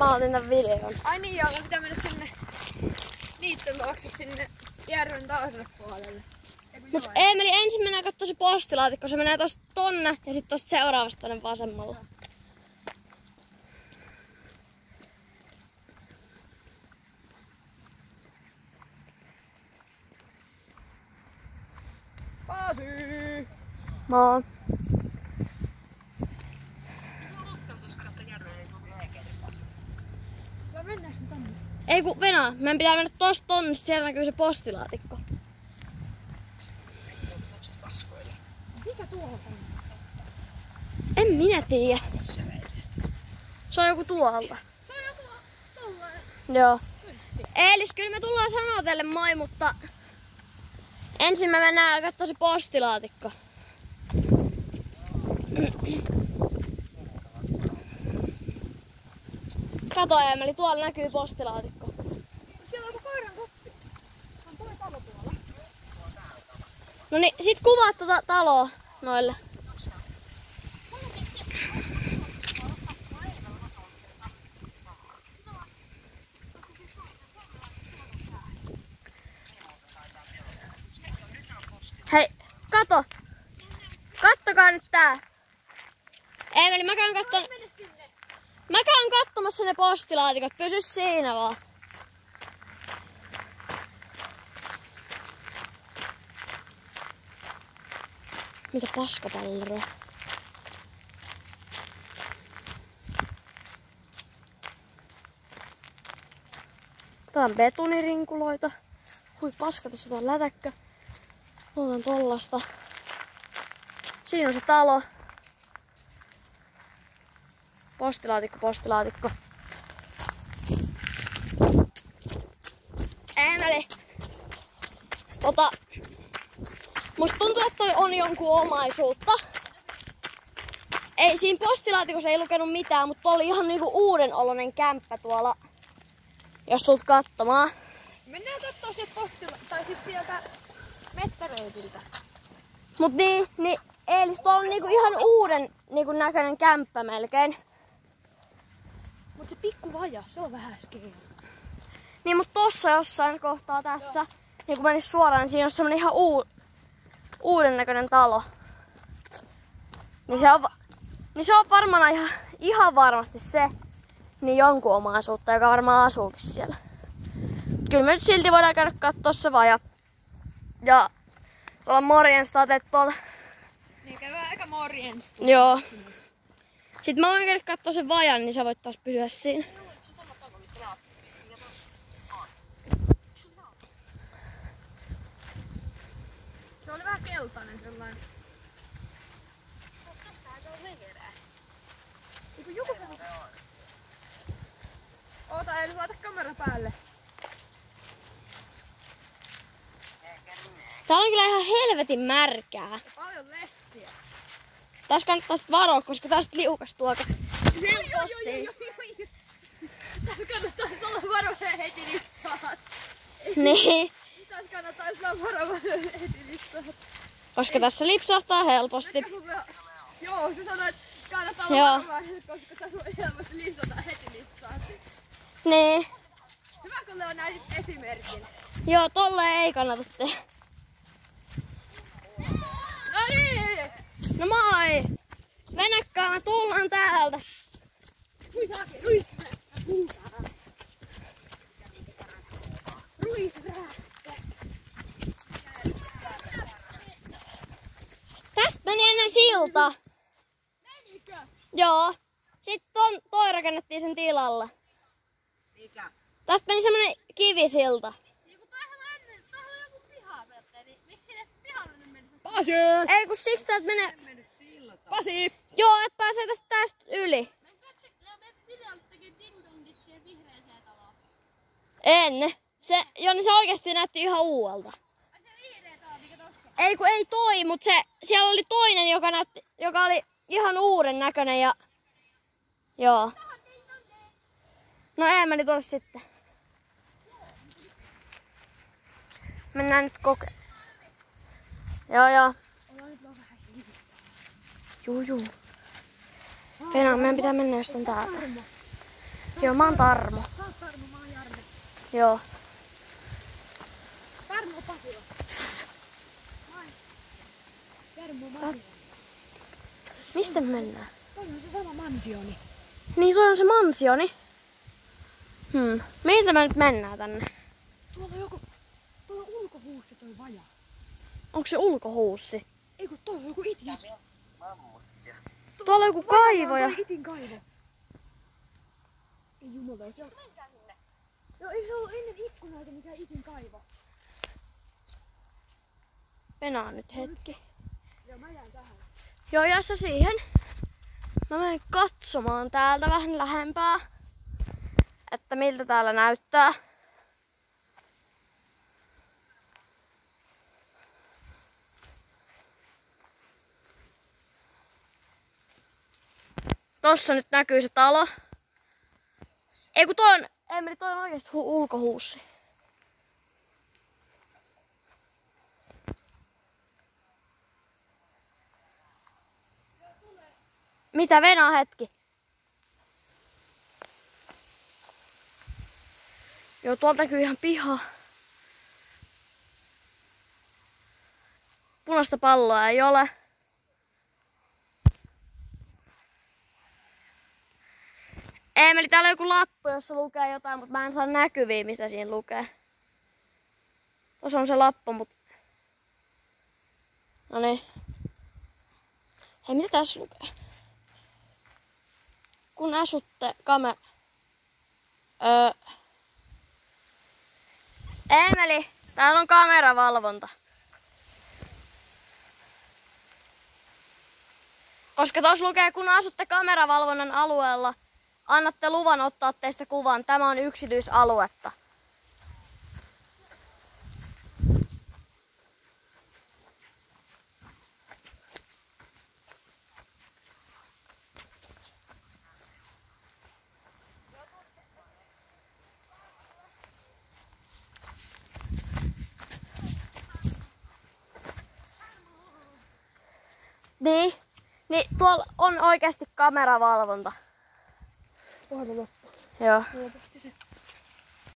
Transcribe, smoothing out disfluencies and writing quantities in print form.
mä otin tän videon. Ai niin joo, mä pitää mennä sinne niitten luokse sinne järven toiselle puolelle. Mut Eemeli ensin mennään kattoo se postilaatikko, se menee tosta tonne ja sit tosta seuraavasta tonne vasemmalla. Pasi! Moi. Vai mennäänkö me tonne? Ei ku Venä, meidän pitää mennä tosta tonne, siellä näkyy se postilaatikko. Mikä tuolla on? En minä tiedä. Se on joku tuolta. Se on joku tollainen. Joo. Eelis, kyllä me tullaan sanoa teille moi, mutta ensin me mennään kattoo se postilaatikko. Kato Eemeli, tuolla näkyy postilaatikko. Siellä on joku koiran koppi. On toi talo tuolla. No niin, sit kuvaat tota taloa noille. Hei, kato! Kattokaa nyt tää! Eemeli, mä käyn kattomassa ne postilaatikot, pysy siinä vaan. Mitä paskapalloa? Tää on betonirinkuloita. Hui paska, tässä on lätäkkö. Otan tollasta. Siinä on se talo. Postilaatikko, postilaatikko. Eemeli. Musta tuntuu, että toi on jonkun omaisuutta. Ei, siinä postilaatikossa ei lukenut mitään, mutta oli ihan niinku uuden oloinen kämppä tuolla. Jos tulet katsomaan. Mennään kattoo sieltä postilla, tai siis sieltä mettäreitiltä. Mut niin Eelis, tuolla on niinku ihan uuden niinku näköinen kämppä melkein. Mut se pikku vaja, se on vähän skeena. Niin, mut tossa jossain kohtaa tässä, niin kun menis suoraan, niin siinä on semmonen ihan uuden näköinen talo. Niin se on varmaan ihan varmasti se, niin jonkun omaisuutta, joka varmaan asuukin siellä. Kyllä me nyt silti voidaan käydä kattoo se vaja. Ja tuolla morjensta teet tuolta. Niin käydään aika morjens. Joo. Sitten mä voin käydä kattoo sen vajan, niin sä voit taas pysyä siinä. Se oli vähän keltainen sellainen. Tästähän se on vihreä. Joku se... Oota, eli laita kamera päälle. Täällä on kyllä ihan helvetin märkää. Paljon lehtiä. Tässä kannattaa sit varoa, koska tästä liukastuu aika helposti. Tässä kannattaa olla varovainen heti listaa. Niin. Tässä kannattaa olla varovainen heti listaa. Koska tässä lipsahtaa helposti. Joo, se sanoi, että kannattaa olla varovainen, koska tässä voi helposti listata heti listaa. Niin. Hyvä, kun ne on näin esimerkin. Joo, tolle ei kannata tehdä. No niin! No moi! Venäkkaa, mä tullaan täältä. Tästä meni ennen silta. Menikö? Joo. Sitten toi rakennettiin sen tilalla. Mikä? Tästä meni semmonen kivisilta. Niinku tämähän on joku piha, niin miksi sinne pihalle nyt meni? Pasi! Ei kun siksi täältä menee... Pasi! Joo, et pääsee tästä yli. En. Niin se oikeesti näytti ihan uudelta. Ei kun ei toi, mut siellä oli toinen, joka oli ihan uuden näköinen ja... Joo. No Eemeli tuolla sitten. Mennään nyt Joo. Juu. Venä, meidän pitää mennä jostain täältä. Joo, mä oon Tarmo. Sä oot Tarmo, mä oon Jarmo. Joo. Tarmo Pasila. Moi. Jarmo Masila. Mistä me mennään? Toi on se sama mansioni. Niin, toi on se mansioni. Miltä me nyt mennään tänne? Tuolla on joku... Tuolla on ulkohuussi toi vaja. Onko se ulkohuussi? Ei kun toi on joku itin. Tuolla on joku kaivo ja... Toi itin kaivo. Ei jumala, jos on... Joo, eikö se ollut ennen ikkunoita mikä itin kaivo? Venaa nyt hetki. Joo, mä jään tähän. Joo, jää sä siihen. Mä menen katsomaan täältä vähän lähempää, että miltä täällä näyttää. Tossa nyt näkyy se talo. Ei kun toi on, Emeli, toi on oikeesti ulkohuussi. Mitä, venaa hetki? Joo, tuolta näkyy ihan piha. Punaista palloa ei ole. Emeli, täällä on joku lappu, jossa lukee jotain, mutta mä en saa näkyviä, mitä siinä lukee. Tuossa on se lappu, mutta... Noniin. Hei, mitä tässä lukee? Kun asutte Emeli, täällä on kameravalvonta. Koska tuossa lukee, kun asutte kameravalvonnan alueella, annatte luvan ottaa teistä kuvan. Tämä on yksityisaluetta. Niin tuolla on oikeasti kameravalvonta. Onhan se loppu. Joo. Lopetti se.